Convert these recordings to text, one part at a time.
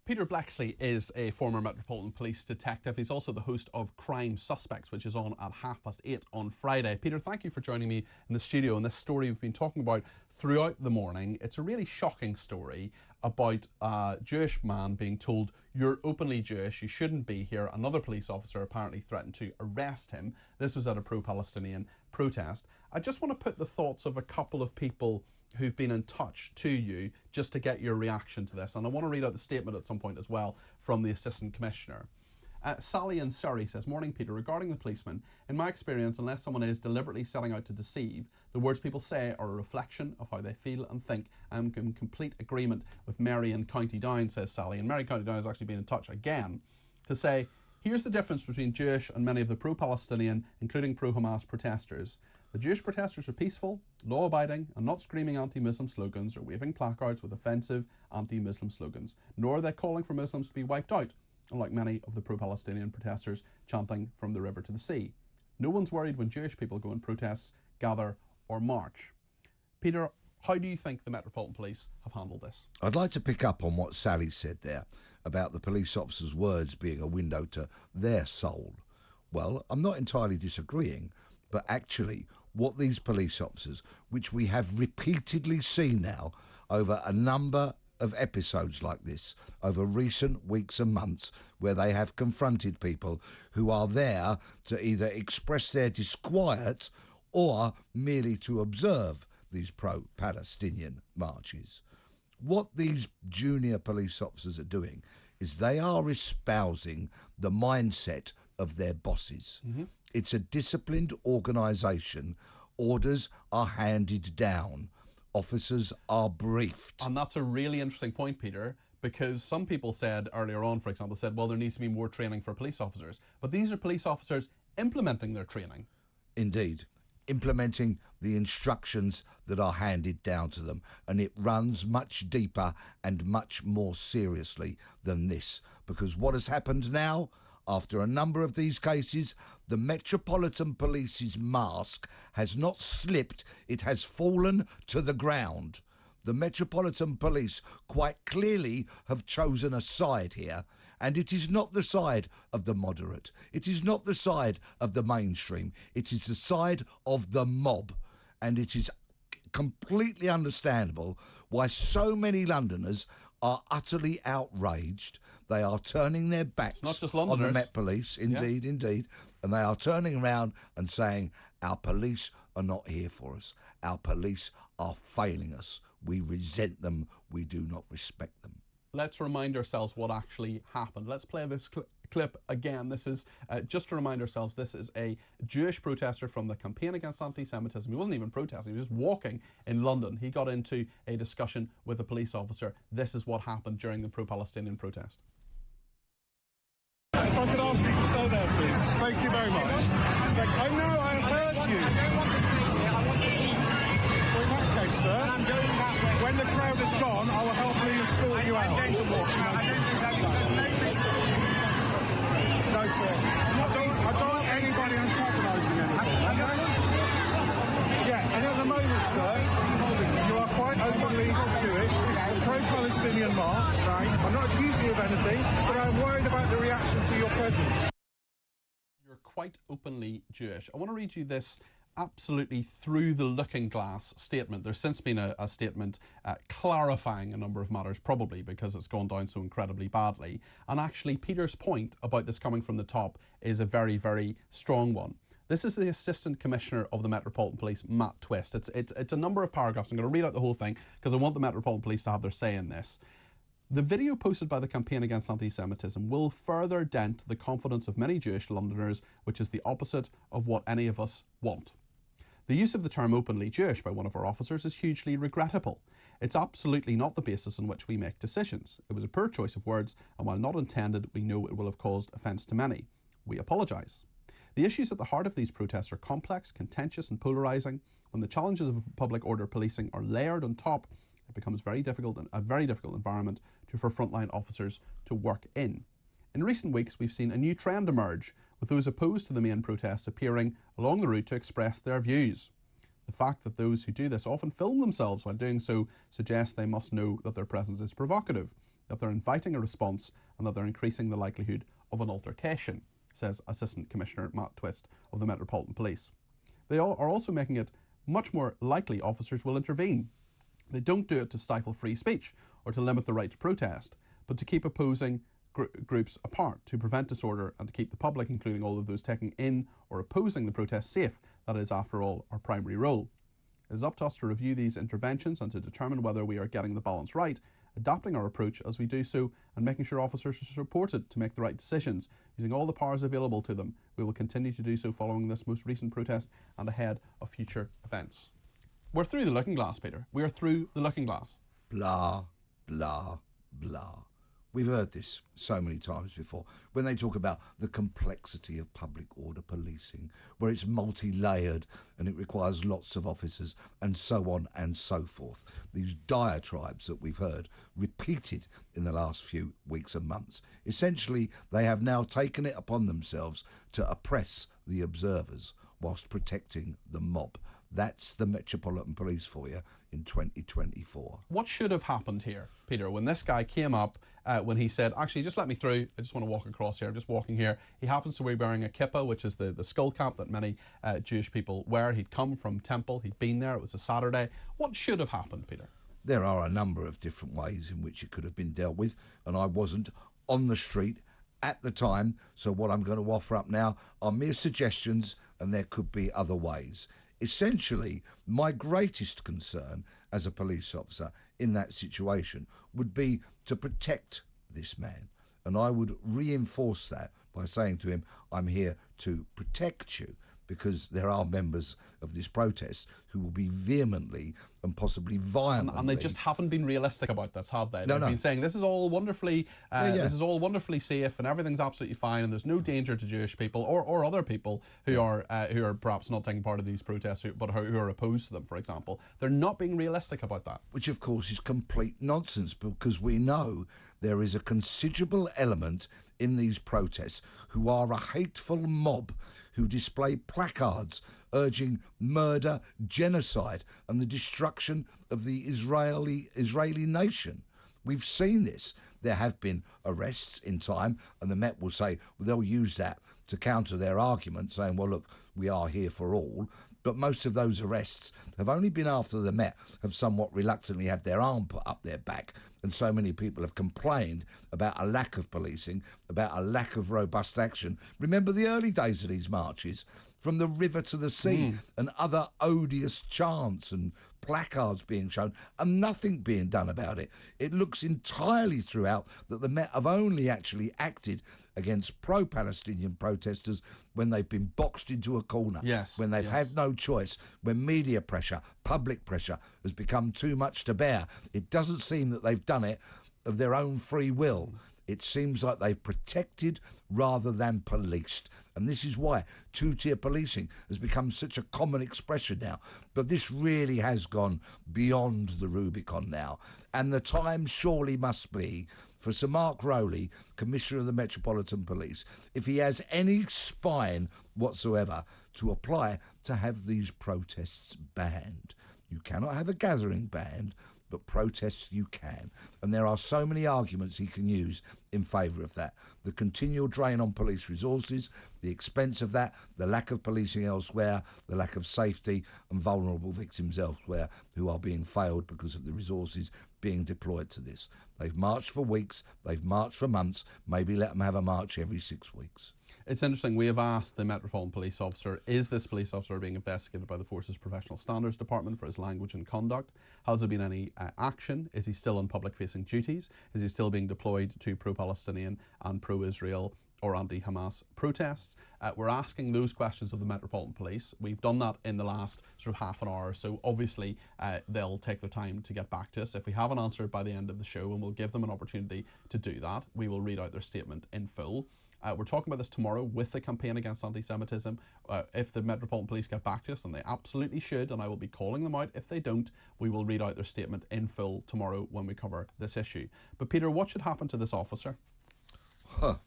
Peter Blexley is a former Metropolitan Police detective. He's also the host of Crime Suspects, which is on at 8:30 on Friday. Peter, thank you for joining me in the studio on this story we've been talking about throughout the morning. It's a really shocking story about a Jewish man being told, "You're openly Jewish, you shouldn't be here." Another police officer apparently threatened to arrest him. This was at a pro-Palestinian protest. I just want to put the thoughts of a couple of people who've been in touch to you just to get your reaction to this. And I want to read out the statement at some point as well from the Assistant Commissioner. Sally in Surrey says, "Morning Peter, regarding the policeman, in my experience, unless someone is deliberately setting out to deceive, the words people say are a reflection of how they feel and think. I'm in complete agreement with Mary in County Down," says Sally. And Mary County Down has actually been in touch again to say, "Here's the difference between Jewish and many of the pro-Palestinian, including pro-Hamas protesters. The Jewish protesters are peaceful, law-abiding, and not screaming anti-Muslim slogans or waving placards with offensive anti-Muslim slogans, nor are they calling for Muslims to be wiped out, unlike many of the pro-Palestinian protesters chanting from the river to the sea. No one's worried when Jewish people go and protests, gather or march." Peter, how do you think the Metropolitan Police have handled this? I'd like to pick up on what Sally said there about the police officer's words being a window to their soul. Well, I'm not entirely disagreeing, but actually what these police officers, which we have repeatedly seen now over a number of episodes like this, over recent weeks and months, where they have confronted people who are there to either express their disquiet or merely to observe these pro-Palestinian marches. What these junior police officers are doing is they are espousing the mindset of their bosses. It's a disciplined organisation. Orders are handed down. Officers are briefed. And that's a really interesting point, Peter, because some people said earlier on, for example, said, well, there needs to be more training for police officers. But these are police officers implementing their training. Indeed. Implementing the instructions that are handed down to them. And it runs much deeper and much more seriously than this. Because what has happened now, after a number of these cases, the Metropolitan Police's mask has not slipped, it has fallen to the ground. The Metropolitan Police quite clearly have chosen a side here, and it is not the side of the moderate. It is not the side of the mainstream. It is the side of the mob, and it is completely understandable why so many Londoners are utterly outraged. They are turning their backs on the Met Police, indeed, indeed, and they are turning around and saying, our police are not here for us. Our police are failing us. We resent them. We do not respect them. Let's remind ourselves what actually happened. Let's play this clip again. This is, just to remind ourselves, this is a Jewish protester from the Campaign Against Antisemitism. He wasn't even protesting, he was just walking in London. He got into a discussion with a police officer. This is what happened during the pro-Palestinian protest. If I could ask you to stay there, please. Thank you very much. I know I have heard you. I don't want to stay here. I want to leave. Well, in that case, sir, And I'm going that way. when the crowd is gone, I will help you escort you out. I'm going to walk. I don't think there's no reason. No, sir. I don't want anybody antagonising anyone. Yeah, and at the moment, sir, you are quite openly Jewish. This is a pro-Palestinian march. I'm not accusing you of anything, but I'm worried about the reaction to your presence. You're quite openly Jewish. I want to read you this absolutely through the looking glass statement. There's since been a statement clarifying a number of matters, probably because it's gone down so incredibly badly. And actually, Peter's point about this coming from the top is a very, very strong one. This is the Assistant Commissioner of the Metropolitan Police, Matt Twist. It's a number of paragraphs. I'm going to read out the whole thing because I want the Metropolitan Police to have their say in this. The video posted by the Campaign Against Antisemitism will further dent the confidence of many Jewish Londoners, which is the opposite of what any of us want. The use of the term openly Jewish by one of our officers is hugely regrettable. It's absolutely not the basis on which we make decisions. It was a poor choice of words, and while not intended, we know it will have caused offence to many. We apologise. The issues at the heart of these protests are complex, contentious and polarising. When the challenges of public order policing are layered on top, it becomes a very difficult environment for frontline officers to work in. In recent weeks, we've seen a new trend emerge, with those opposed to the main protests appearing along the route to express their views. The fact that those who do this often film themselves while doing so suggests they must know that their presence is provocative. that they're inviting a response and that they're increasing the likelihood of an altercation, says Assistant Commissioner Matt Twist of the Metropolitan Police. They are also making it much more likely officers will intervene. They don't do it to stifle free speech or to limit the right to protest, but to keep opposing groups apart, to prevent disorder and to keep the public, including all of those taking in or opposing the protest, safe. That is, after all, our primary role. It is up to us to review these interventions and to determine whether we are getting the balance right, adapting our approach as we do so and making sure officers are supported to make the right decisions, using all the powers available to them. We will continue to do so following this most recent protest and ahead of future events. We're through the looking glass, Peter. We are through the looking glass. Blah, blah, blah. We've heard this so many times before when they talk about the complexity of public order policing, where it's multi-layered and it requires lots of officers and so on and so forth. These diatribes that we've heard repeated in the last few weeks and months. Essentially, they have now taken it upon themselves to oppress the observers whilst protecting the mob. That's the Metropolitan Police for you in 2024. What should have happened here, Peter, when this guy came up, when he said, actually, just let me through, I just want to walk across here, I'm just walking here. He happens to be wearing a kippah, which is the skull cap that many Jewish people wear. He'd come from Temple, he'd been there, it was a Saturday. What should have happened, Peter? There are a number of different ways in which it could have been dealt with, and I wasn't on the street at the time, so what I'm going to offer up now are mere suggestions, and there could be other ways. Essentially, my greatest concern as a police officer in that situation would be to protect this man. And I would reinforce that by saying to him, I'm here to protect you, because there are members of this protest who will be vehemently and possibly violently... And they just haven't been realistic about this, have they? They've No. been saying this is all wonderfully this is all wonderfully safe and everything's absolutely fine and there's no danger to Jewish people or other people who are perhaps not taking part of these protests but who are opposed to them, for example. They're not being realistic about that. Which, of course, is complete nonsense, because we know there is a considerable element in these protests who are a hateful mob who display placards urging murder, genocide and the destruction of the Israeli nation. We've seen this. There have been arrests in time, and the Met will say, well, they'll use that to counter their argument, saying, well, look, we are here for all. But most of those arrests have only been after the Met have somewhat reluctantly had their arm put up their back. And so many people have complained about a lack of policing, about a lack of robust action. Remember the early days of these marches, from the river to the sea, and other odious chants and placards being shown, and nothing being done about it. It looks entirely throughout that the Met have only actually acted against pro-Palestinian protesters when they've been boxed into a corner, when they've had no choice, when media pressure, public pressure has become too much to bear. It doesn't seem that they've done it of their own free will. It seems like they've protected rather than policed. And this is why two-tier policing has become such a common expression now. But this really has gone beyond the Rubicon now. And the time surely must be for Sir Mark Rowley, Commissioner of the Metropolitan Police, if he has any spine whatsoever, to apply to have these protests banned. You cannot have a gathering banned, but protests you can. And there are so many arguments he can use in favour of that. The continual drain on police resources, the expense of that, the lack of policing elsewhere, the lack of safety and vulnerable victims elsewhere who are being failed because of the resources being deployed to this. They've marched for weeks, they've marched for months, maybe let them have a march every 6 weeks. It's interesting, we have asked the Metropolitan Police Officer, is this police officer being investigated by the Force's Professional Standards Department for his language and conduct? Has there been any action? Is he still on public-facing duties? Is he still being deployed to pro-Palestinian and pro-Israel or anti-Hamas protests? We're asking those questions of the Metropolitan Police. We've done that in the last sort of half an hour, so obviously they'll take their time to get back to us. If we have an answer by the end of the show, and we'll give them an opportunity to do that, we will read out their statement in full. We're talking about this tomorrow with the Campaign Against Antisemitism. If the Metropolitan Police get back to us, and they absolutely should, and I will be calling them out if they don't, we will read out their statement in full tomorrow when we cover this issue. But Peter, what should happen to this officer?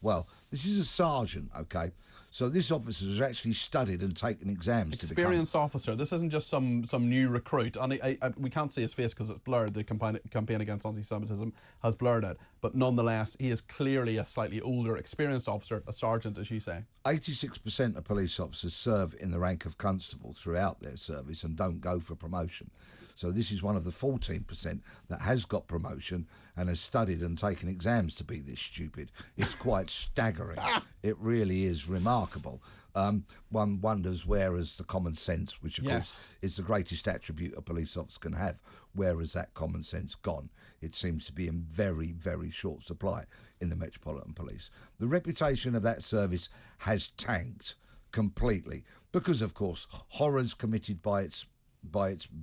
Well, This is a sergeant, okay? So this officer has actually studied and taken exams to become... Experienced officer. This isn't just some new recruit. And we can't see his face because it's blurred. The campaign against anti-Semitism has blurred it. But nonetheless, he is clearly a slightly older, experienced officer, a sergeant, as you say. 86% of police officers serve in the rank of constable throughout their service and don't go for promotion. So this is one of the 14% that has got promotion and has studied and taken exams to be this stupid. It's quite staggering. It really is remarkable. One wonders where is the common sense, which of course is the greatest attribute a police officer can have. Where has that common sense gone? It seems to be in very, very short supply in the Metropolitan Police. The reputation of that service has tanked completely because, of course, horrors committed by its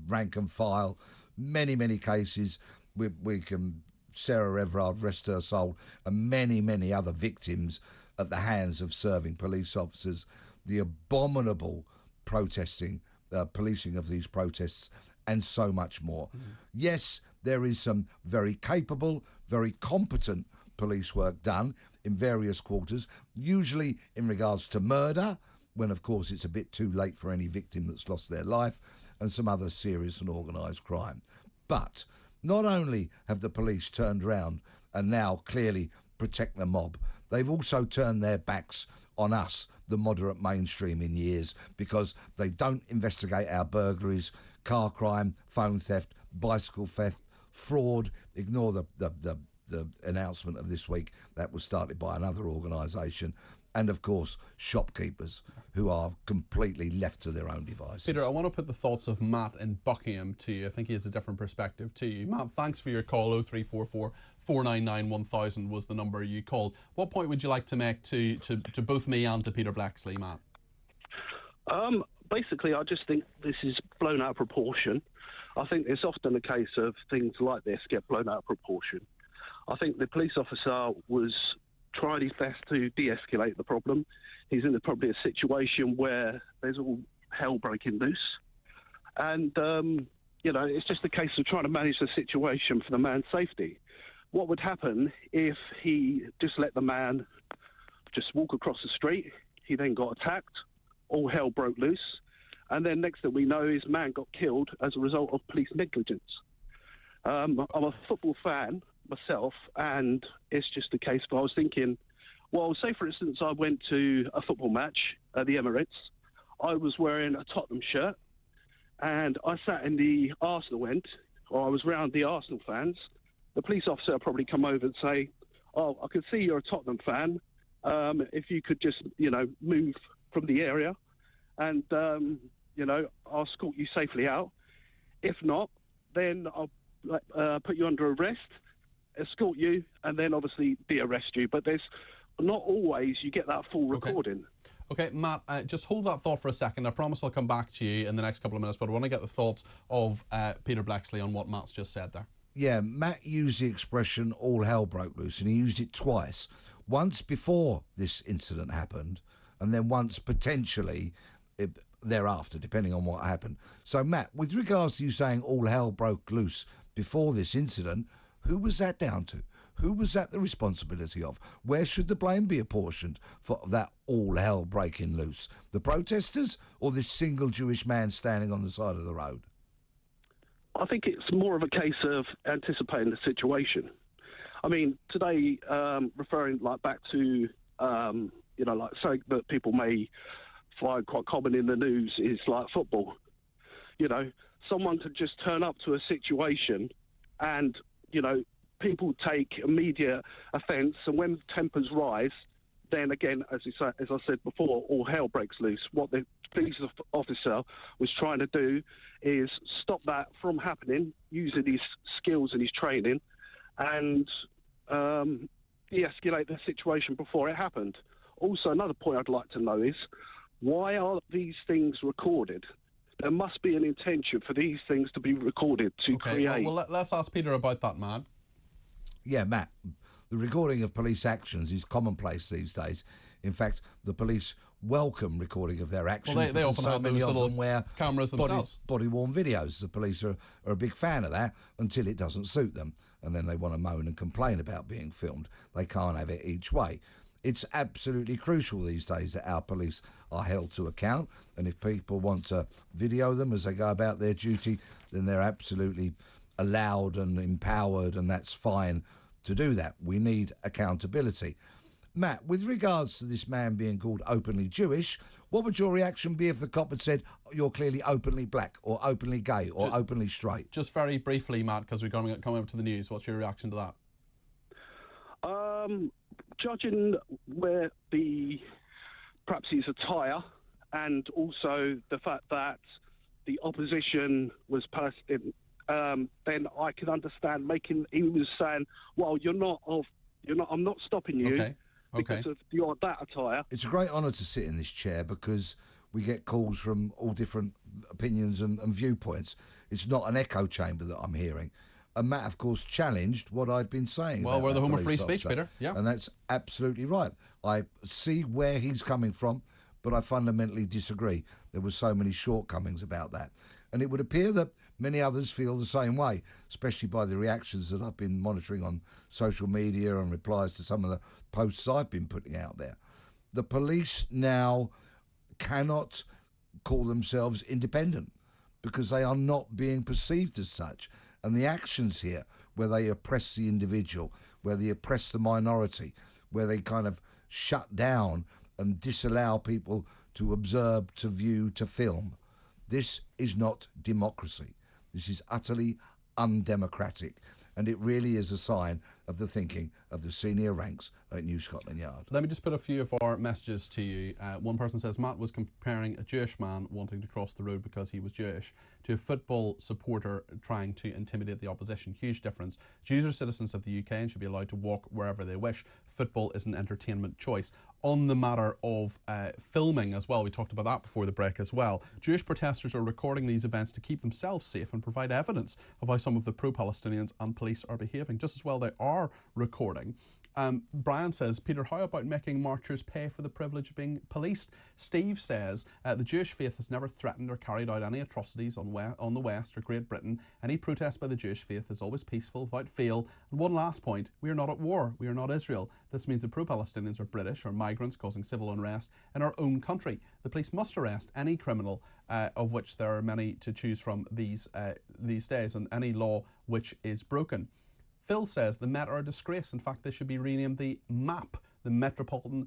rank and file. Many cases we can, Sarah Everard, rest her soul, and many other victims at the hands of serving police officers. The abominable policing of these protests, and so much more. Yes, there is some very capable, very competent police work done in various quarters, usually in regards to murder, when of course it's a bit too late for any victim that's lost their life, and some other serious and organised crime. But not only have the police turned around and now clearly protect the mob, they've also turned their backs on us, the moderate mainstream, in years, because they don't investigate our burglaries, car crime, phone theft, bicycle theft, fraud. Ignore the announcement of this week that was started by another organisation. And, of course, shopkeepers who are completely left to their own devices. Peter, I want to put the thoughts of Matt in Buckingham to you. I think he has a different perspective to you. Matt, thanks for your call. 0344 499 1000 was the number you called. What point would you like to make to both me and to Peter Blaxley, Matt? Basically, I just think this is blown out of proportion. I think it's often a case of things like this get blown out of proportion. I think the police officer was tried his best to de-escalate the problem. He's in probably a situation where there's all hell breaking loose. And, it's just a case of trying to manage the situation for the man's safety. What would happen if he just let the man just walk across the street? He then got attacked, all hell broke loose, and then next thing we know, his man got killed as a result of police negligence. I'm a football fan myself, and it's just a case of I was thinking, well, say for instance I went to a football match at the Emirates. I was wearing a Tottenham shirt and I sat in the Arsenal end, or I was round the Arsenal fans. The police officer would probably come over and say, oh, I can see you're a Tottenham fan. If you could just, move from the area and, I'll escort you safely out. If not, then I'll put you under arrest, escort you, and then obviously de-arrest you. But there's not always you get that full recording. Okay, Matt, just hold that thought for a second. I promise I'll come back to you in the next couple of minutes, but I want to get the thoughts of Peter Blaxley on what Matt's just said there. Yeah, Matt used the expression all hell broke loose, and he used it twice. Once before this incident happened, and then once potentially thereafter, depending on what happened. So, Matt, with regards to you saying all hell broke loose before this incident, who was that down to? Who was that the responsibility of? Where should the blame be apportioned for that all hell breaking loose? The protesters or this single Jewish man standing on the side of the road? I think it's more of a case of anticipating the situation. I mean, today, referring back to, something that people may find quite common in the news is like football. Someone could just turn up to a situation and, people take immediate offence, and when tempers rise, then again, as I said before, all hell breaks loose. What the police officer was trying to do is stop that from happening using his skills and his training and de-escalate the situation before it happened. Also, another point I'd like to know is, why are these things recorded? There must be an intention for these things to be recorded to create... Well, let's ask Peter about that, Matt. Yeah, Matt, the recording of police actions is commonplace these days. In fact, the police welcome recording of their actions. Well, they often have those little cameras themselves. Body-worn videos. The police are a big fan of that until it doesn't suit them. And then they want to moan and complain about being filmed. They can't have it each way. It's absolutely crucial these days that our police are held to account, and if people want to video them as they go about their duty, then they're absolutely allowed and empowered, and that's fine to do that. We need accountability. Matt, with regards to this man being called openly Jewish, what would your reaction be if the cop had said, you're clearly openly black or openly gay or openly straight? Just very briefly, Matt, because we're coming up to the news, what's your reaction to that? Judging where perhaps his attire, and also the fact that the opposition was Palestinian, then I can understand he was saying, well, I'm not stopping you. Okay. Because of your that attire. It's a great honour to sit in this chair because we get calls from all different opinions and viewpoints. It's not an echo chamber that I'm hearing. And Matt, of course, challenged what I'd been saying. Well, we're the home of free speech, Peter. Yeah. And that's absolutely right. I see where he's coming from, but I fundamentally disagree. There were so many shortcomings about that. And it would appear that many others feel the same way, especially by the reactions that I've been monitoring on social media and replies to some of the posts I've been putting out there. The police now cannot call themselves independent because they are not being perceived as such. And the actions here, where they oppress the individual, where they oppress the minority, where they kind of shut down and disallow people to observe, to view, to film, this is not democracy. This is utterly undemocratic, and it really is a sign of the thinking of the senior ranks at New Scotland Yard. Let me just put a few of our messages to you. One person says, Matt was comparing a Jewish man wanting to cross the road because he was Jewish to a football supporter trying to intimidate the opposition. Huge difference. Jews are citizens of the UK and should be allowed to walk wherever they wish. Football is an entertainment choice. On the matter of filming as well, we talked about that before the break as well. Jewish protesters are recording these events to keep themselves safe and provide evidence of how some of the pro-Palestinians and police are behaving. Just as well they are recording. Brian says, Peter, how about making marchers pay for the privilege of being policed? Steve says, the Jewish faith has never threatened or carried out any atrocities on the West or Great Britain. Any protest by the Jewish faith is always peaceful, without fail. And one last point, we are not at war. We are not Israel. This means the pro-Palestinians are British or migrants causing civil unrest in our own country. The police must arrest any criminal, of which there are many to choose from these days, and any law which is broken. Phil says the Met are a disgrace. In fact, they should be renamed the MAP, the Metropolitan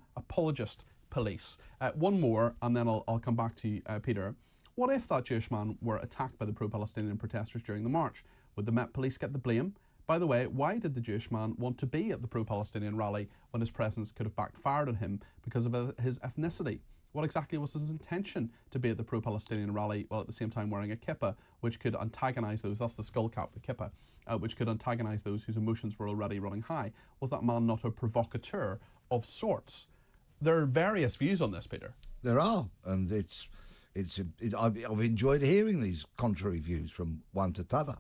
Police. One more, and then I'll come back to you, Peter. What if that Jewish man were attacked by the pro-Palestinian protesters during the march? Would the Met Police get the blame? By the way, why did the Jewish man want to be at the pro-Palestinian rally when his presence could have backfired on him because of his ethnicity? What exactly was his intention to be at the pro-Palestinian rally while at the same time wearing a kippah, which could antagonise those, that's the skull cap, the kippah, which could antagonise those whose emotions were already running high? Was that man not a provocateur of sorts? There are various views on this, Peter. There are, and I've enjoyed hearing these contrary views from one to t'other.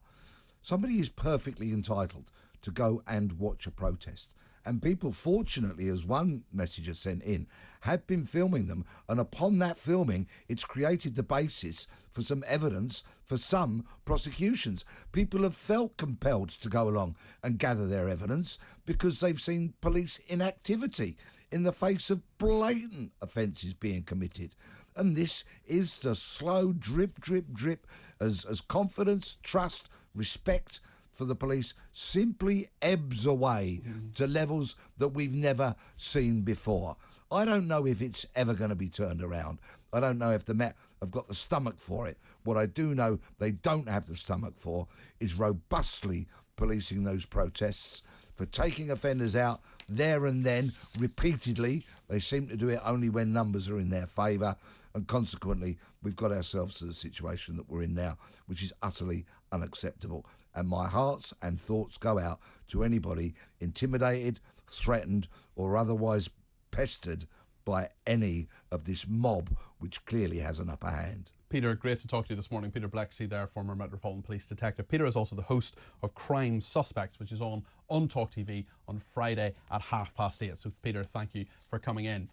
Somebody is perfectly entitled to go and watch a protest. And people, fortunately, as one messenger sent in, have been filming them. And upon that filming, it's created the basis for some evidence for some prosecutions. People have felt compelled to go along and gather their evidence because they've seen police inactivity in the face of blatant offences being committed. And this is the slow drip, drip, drip as confidence, trust, respect for the police simply ebbs away to levels that we've never seen before. I don't know if it's ever going to be turned around. I don't know if the Met have got the stomach for it. What I do know they don't have the stomach for is robustly policing those protests, for taking offenders out there and then repeatedly. They seem to do it only when numbers are in their favour, and consequently we've got ourselves to the situation that we're in now, which is utterly unacceptable. And my hearts and thoughts go out to anybody intimidated, threatened or otherwise pestered by any of this mob which clearly has an upper hand. Peter, great to talk to you this morning. Peter Blexey there, former Metropolitan Police detective. Peter is also the host of Crime Suspects, which is on TalkTV on Friday at 8:30. So Peter, thank you for coming in.